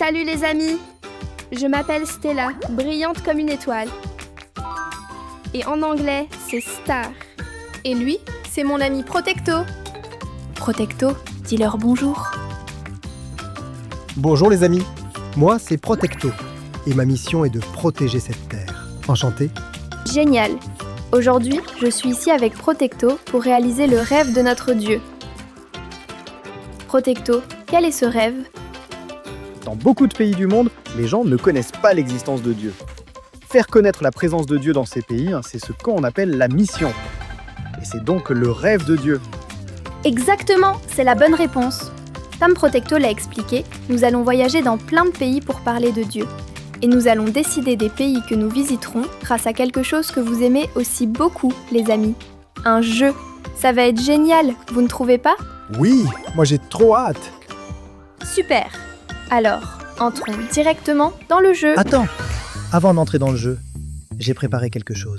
Salut les amis! Je m'appelle Stella, brillante comme une étoile. Et en anglais, c'est Star. Et lui, c'est mon ami Protecto. Protecto, dis-leur bonjour. Bonjour les amis, moi c'est Protecto et ma mission est de protéger cette terre. Enchanté. Génial! Aujourd'hui, je suis ici avec Protecto pour réaliser le rêve de notre Dieu. Protecto, quel est ce rêve? Dans beaucoup de pays du monde, les gens ne connaissent pas l'existence de Dieu. Faire connaître la présence de Dieu dans ces pays, c'est ce qu'on appelle la mission. Et c'est donc le rêve de Dieu. Exactement, c'est la bonne réponse. Comme Protecto l'a expliqué, nous allons voyager dans plein de pays pour parler de Dieu. Et nous allons décider des pays que nous visiterons grâce à quelque chose que vous aimez aussi beaucoup, les amis. Un jeu. Ça va être génial, vous ne trouvez pas? Oui, moi j'ai trop hâte. Super! Alors, entrons directement dans le jeu. Attends, avant d'entrer dans le jeu, j'ai préparé quelque chose.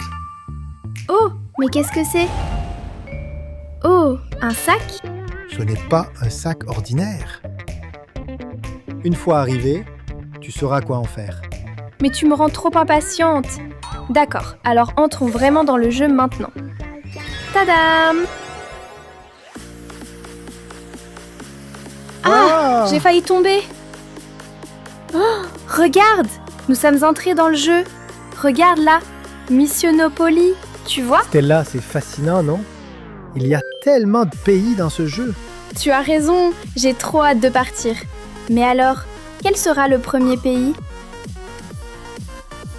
Oh, mais qu'est-ce que c'est? Oh, un sac? Ce n'est pas un sac ordinaire. Une fois arrivé, tu sauras quoi en faire. Mais tu me rends trop impatiente. D'accord, alors entrons vraiment dans le jeu maintenant. Tadam! Ah, j'ai failli tomber. Oh, regarde, nous sommes entrés dans le jeu. Regarde là, Missionopoly, tu vois? Stella, c'est fascinant, non? Il y a tellement de pays dans ce jeu. Tu as raison, j'ai trop hâte de partir. Mais alors, quel sera le premier pays?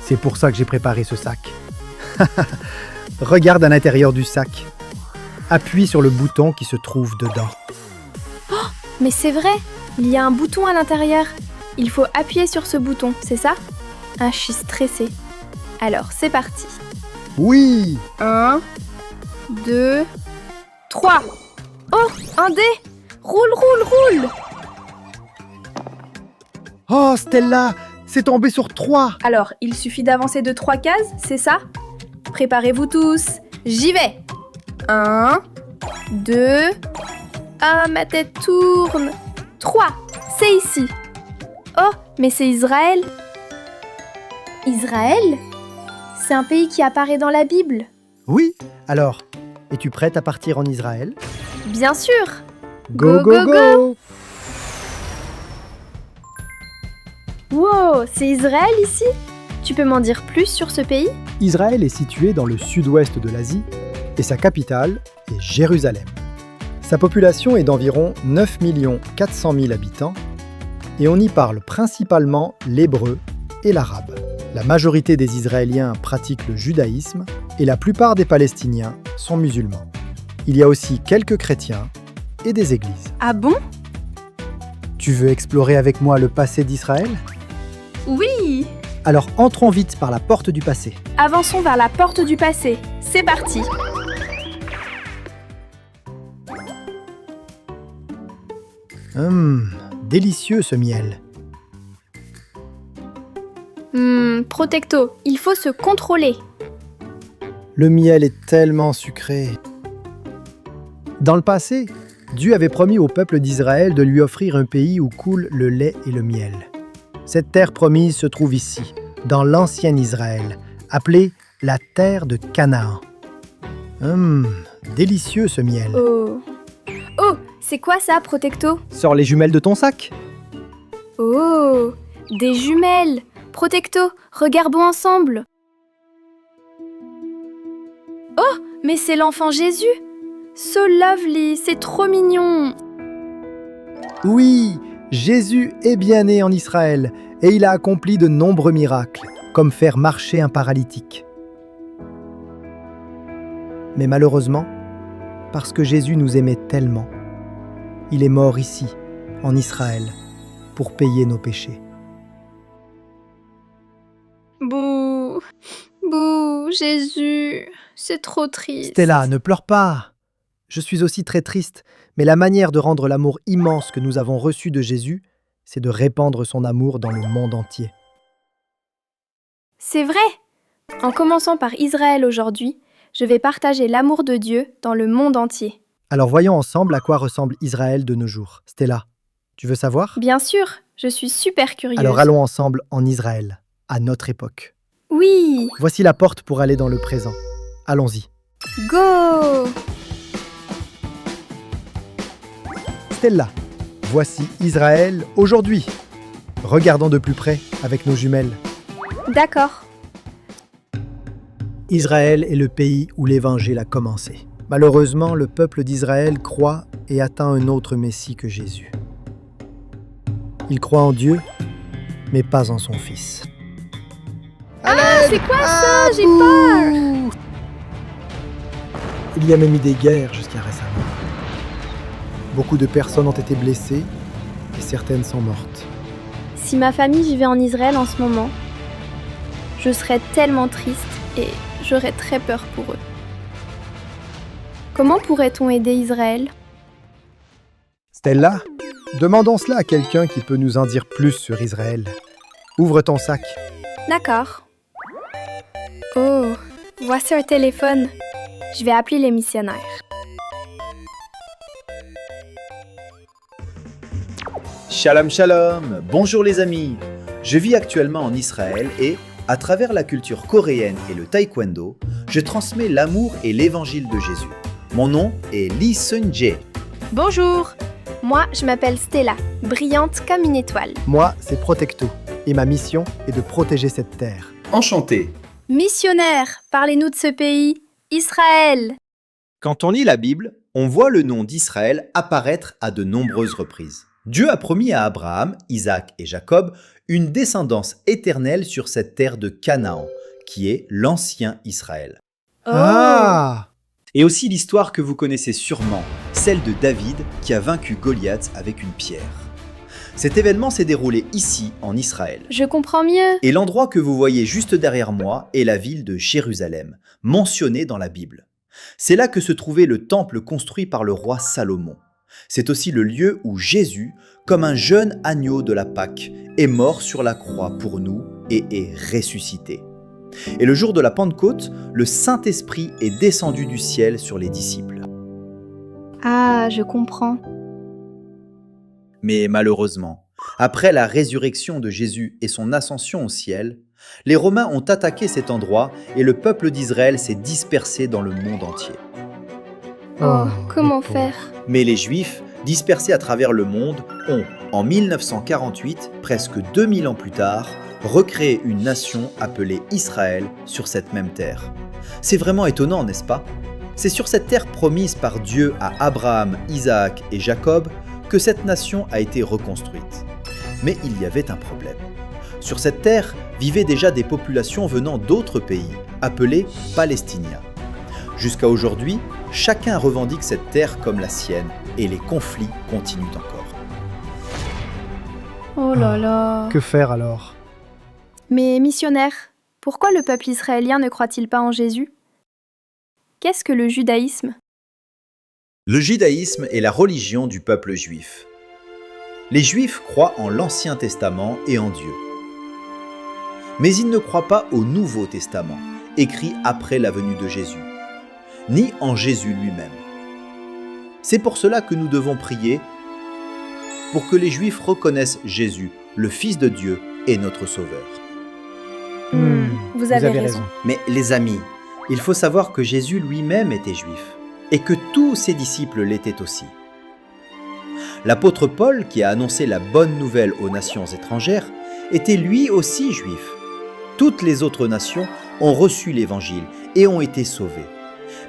C'est pour ça que j'ai préparé ce sac. Regarde à l'intérieur du sac. Appuie sur le bouton qui se trouve dedans. Mais c'est vrai, il y a un bouton à l'intérieur. Il faut appuyer sur ce bouton, c'est ça? Ah, je suis stressée. Alors, c'est parti. Oui! 1, 2, 3. Oh, un dé! Roule, roule, roule! Oh, Stella, c'est tombé sur 3. Alors, il suffit d'avancer de 3 cases, c'est ça? Préparez-vous tous, j'y vais! 1, 2... Ah, ma tête tourne! 3, c'est ici! Oh, mais c'est Israël! Israël? C'est un pays qui apparaît dans la Bible? Oui, alors, es-tu prête à partir en Israël? Bien sûr! Go, go, go! Wow, c'est Israël ici? Tu peux m'en dire plus sur ce pays? Israël est situé dans le sud-ouest de l'Asie et sa capitale est Jérusalem. Sa population est d'environ 9 400 000 habitants et on y parle principalement l'hébreu et l'arabe. La majorité des Israéliens pratiquent le judaïsme et la plupart des Palestiniens sont musulmans. Il y a aussi quelques chrétiens et des églises. Ah bon? Tu veux explorer avec moi le passé d'Israël? Oui! Alors entrons vite par la porte du passé. Avançons vers la porte du passé. C'est parti! Délicieux ce miel. Protecto, il faut se contrôler. Le miel est tellement sucré. Dans le passé, Dieu avait promis au peuple d'Israël de lui offrir un pays où coule le lait et le miel. Cette terre promise se trouve ici, dans l'ancien Israël, appelée la terre de Canaan. Délicieux ce miel. Oh. Oh, c'est quoi ça, Protecto? Sors les jumelles de ton sac. Oh, des jumelles! Protecto, regardons ensemble! Oh, mais c'est l'enfant Jésus! So lovely, c'est trop mignon! Oui, Jésus est bien né en Israël et il a accompli de nombreux miracles, comme faire marcher un paralytique. Mais malheureusement, parce que Jésus nous aimait tellement, il est mort ici, en Israël, pour payer nos péchés. Bouh, bouh, Jésus, c'est trop triste. Stella, ne pleure pas. Je suis aussi très triste, mais la manière de rendre l'amour immense que nous avons reçu de Jésus, c'est de répandre son amour dans le monde entier. C'est vrai! En commençant par Israël aujourd'hui, je vais partager l'amour de Dieu dans le monde entier. Alors voyons ensemble à quoi ressemble Israël de nos jours. Stella, tu veux savoir? Bien sûr, Je suis super curieuse. Alors allons ensemble en Israël, à notre époque. Oui, Voici la porte pour aller dans le présent. Allons-y. go! Stella, voici Israël aujourd'hui. Regardons de plus près avec nos jumelles. D'accord. Israël est le pays où l'Évangile a commencé. Malheureusement, le peuple d'Israël croit et attend un autre Messie que Jésus. Il croit en Dieu, mais pas en son Fils. C'est quoi ça? J'ai peur! Il y a même eu des guerres jusqu'à récemment. Beaucoup de personnes ont été blessées et certaines sont mortes. Si ma famille vivait en Israël en ce moment, je serais tellement triste et j'aurais très peur pour eux. Comment pourrait-on aider Israël? Stella, demandons cela à quelqu'un qui peut nous en dire plus sur Israël. Ouvre ton sac. D'accord. Oh, voici un téléphone. Je vais appeler les missionnaires. Shalom shalom, bonjour les amis. Je vis actuellement en Israël et, à travers la culture coréenne et le taekwondo, je transmets l'amour et l'évangile de Jésus. Mon nom est Lee Seung-jae. Bonjour. Moi, je m'appelle Stella, brillante comme une étoile. Moi, c'est Protecto, et ma mission est de protéger cette terre. Enchanté. Missionnaire, parlez-nous de ce pays, Israël. Quand on lit la Bible, on voit le nom d'Israël apparaître à de nombreuses reprises. Dieu a promis à Abraham, Isaac et Jacob une descendance éternelle sur cette terre de Canaan, qui est l'ancien Israël. Ah! Et aussi l'histoire que vous connaissez sûrement, celle de David qui a vaincu Goliath avec une pierre. Cet événement s'est déroulé ici, en Israël. Je comprends mieux. Et l'endroit que vous voyez juste derrière moi est la ville de Jérusalem, mentionnée dans la Bible. C'est là que se trouvait le temple construit par le roi Salomon. C'est aussi le lieu où Jésus, comme un jeune agneau de la Pâque, est mort sur la croix pour nous et est ressuscité. Et le jour de la Pentecôte, le Saint-Esprit est descendu du ciel sur les disciples. Ah, je comprends. Mais malheureusement, après la résurrection de Jésus et son ascension au ciel, les Romains ont attaqué cet endroit et le peuple d'Israël s'est dispersé dans le monde entier. Oh, comment les pauvres. faire? Mais les Juifs, dispersés à travers le monde, ont, en 1948, presque 2000 ans plus tard, recréé une nation appelée Israël sur cette même terre. C'est vraiment étonnant, n'est-ce pas? C'est sur cette terre promise par Dieu à Abraham, Isaac et Jacob que cette nation a été reconstruite. Mais il y avait un problème. Sur cette terre vivaient déjà des populations venant d'autres pays, appelées Palestiniens. Jusqu'à aujourd'hui, chacun revendique cette terre comme la sienne et les conflits continuent encore. Oh là là. Que faire alors? Mais missionnaire, pourquoi le peuple israélien ne croit-il pas en Jésus? Qu'est-ce que le judaïsme? Le judaïsme est la religion du peuple juif. Les Juifs croient en l'Ancien Testament et en Dieu. Mais ils ne croient pas au Nouveau Testament, écrit après la venue de Jésus, ni en Jésus lui-même. C'est pour cela que nous devons prier pour que les Juifs reconnaissent Jésus, le Fils de Dieu et notre Sauveur. Vous avez raison. Mais les amis, il faut savoir que Jésus lui-même était juif et que tous ses disciples l'étaient aussi. L'apôtre Paul, qui a annoncé la bonne nouvelle aux nations étrangères, était lui aussi juif. Toutes les autres nations ont reçu l'évangile et ont été sauvées.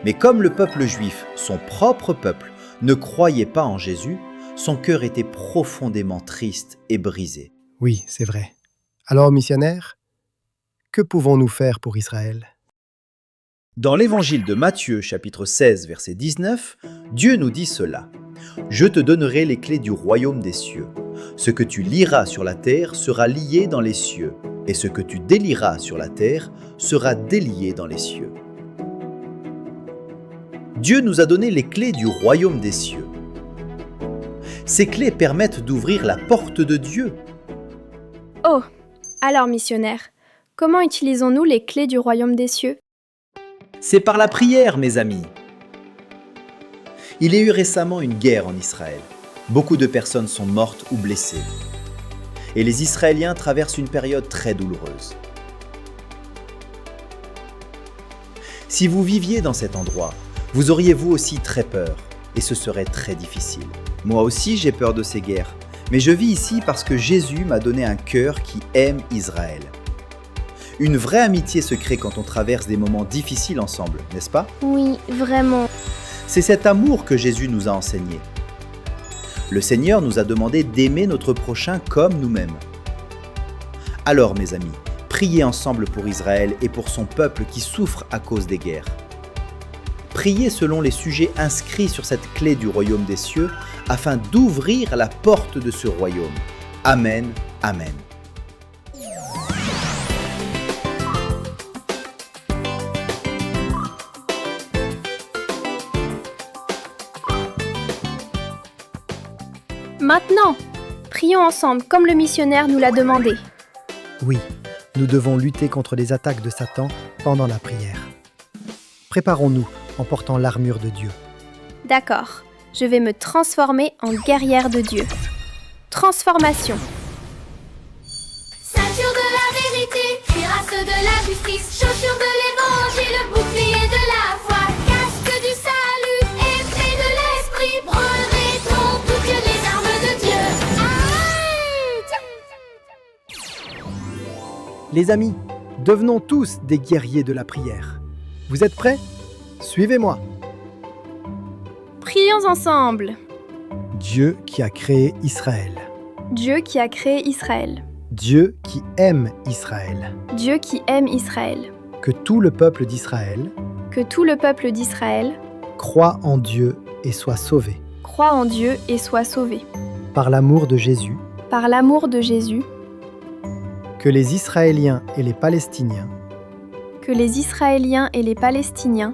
Mais comme le peuple juif, son propre peuple, ne croyait pas en Jésus, son cœur était profondément triste et brisé. Oui, c'est vrai. Alors, missionnaire, que pouvons-nous faire pour Israël? Dans l'évangile de Matthieu, chapitre 16, verset 19, Dieu nous dit cela. « Je te donnerai les clés du royaume des cieux. Ce que tu liras sur la terre sera lié dans les cieux, et ce que tu délieras sur la terre sera délié dans les cieux. » Dieu nous a donné les clés du royaume des cieux. Ces clés permettent d'ouvrir la porte de Dieu. Oh, alors missionnaire, comment utilisons-nous les clés du royaume des cieux? C'est par la prière, mes amis. Il y a eu récemment une guerre en Israël. Beaucoup de personnes sont mortes ou blessées. et les Israéliens traversent une période très douloureuse. Si vous viviez dans cet endroit, vous auriez vous aussi très peur, et ce serait très difficile. Moi aussi j'ai peur de ces guerres, mais je vis ici parce que Jésus m'a donné un cœur qui aime Israël. Une vraie amitié se crée quand on traverse des moments difficiles ensemble, n'est-ce pas ? Oui, vraiment. C'est cet amour que Jésus nous a enseigné. Le Seigneur nous a demandé d'aimer notre prochain comme nous-mêmes. Alors mes amis, priez ensemble pour Israël et pour son peuple qui souffre à cause des guerres. Priez selon les sujets inscrits sur cette clé du royaume des cieux afin d'ouvrir la porte de ce royaume. Amen, Amen. Maintenant, prions ensemble comme le missionnaire nous l'a demandé. Oui, nous devons lutter contre les attaques de Satan pendant la prière. Préparons-nous en portant l'armure de Dieu. D'accord, je vais me transformer en guerrière de Dieu. Transformation. Ceinture de la vérité, cuirasse de la justice, chaussures de l'évangile, bouclier de la foi, casque du salut, épée de l'esprit, revêtons toutes les armes de Dieu. Les amis, devenons tous des guerriers de la prière. Vous êtes prêts ? Suivez-moi. Prions ensemble. Dieu qui a créé Israël. Dieu qui a créé Israël. Dieu qui aime Israël. Dieu qui aime Israël. Que tout le peuple d'Israël Que tout le peuple d'Israël croit en Dieu et soit sauvé. croit en Dieu et soit sauvé. Par l'amour de Jésus, Par l'amour de Jésus, que les Israéliens et les Palestiniens que les Israéliens et les Palestiniens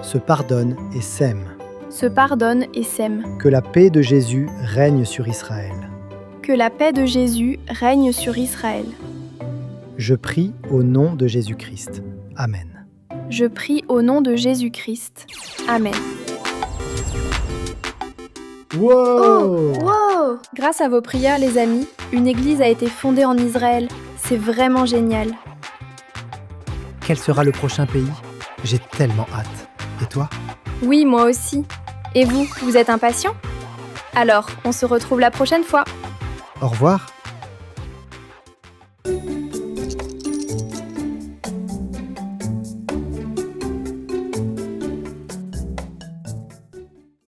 se pardonnent et s'aiment. se pardonnent et s'aiment. Que la paix de Jésus règne sur Israël. Que la paix de Jésus règne sur Israël. Je prie au nom de Jésus-Christ. Amen. Je prie au nom de Jésus-Christ. Amen. Wow! Wow! Grâce à vos prières, les amis, une église a été fondée en Israël. C'est vraiment génial. Quel sera le prochain pays? J'ai tellement hâte. Et toi? Oui, moi aussi. Et vous, vous êtes impatients? Alors, on se retrouve la prochaine fois. Au revoir.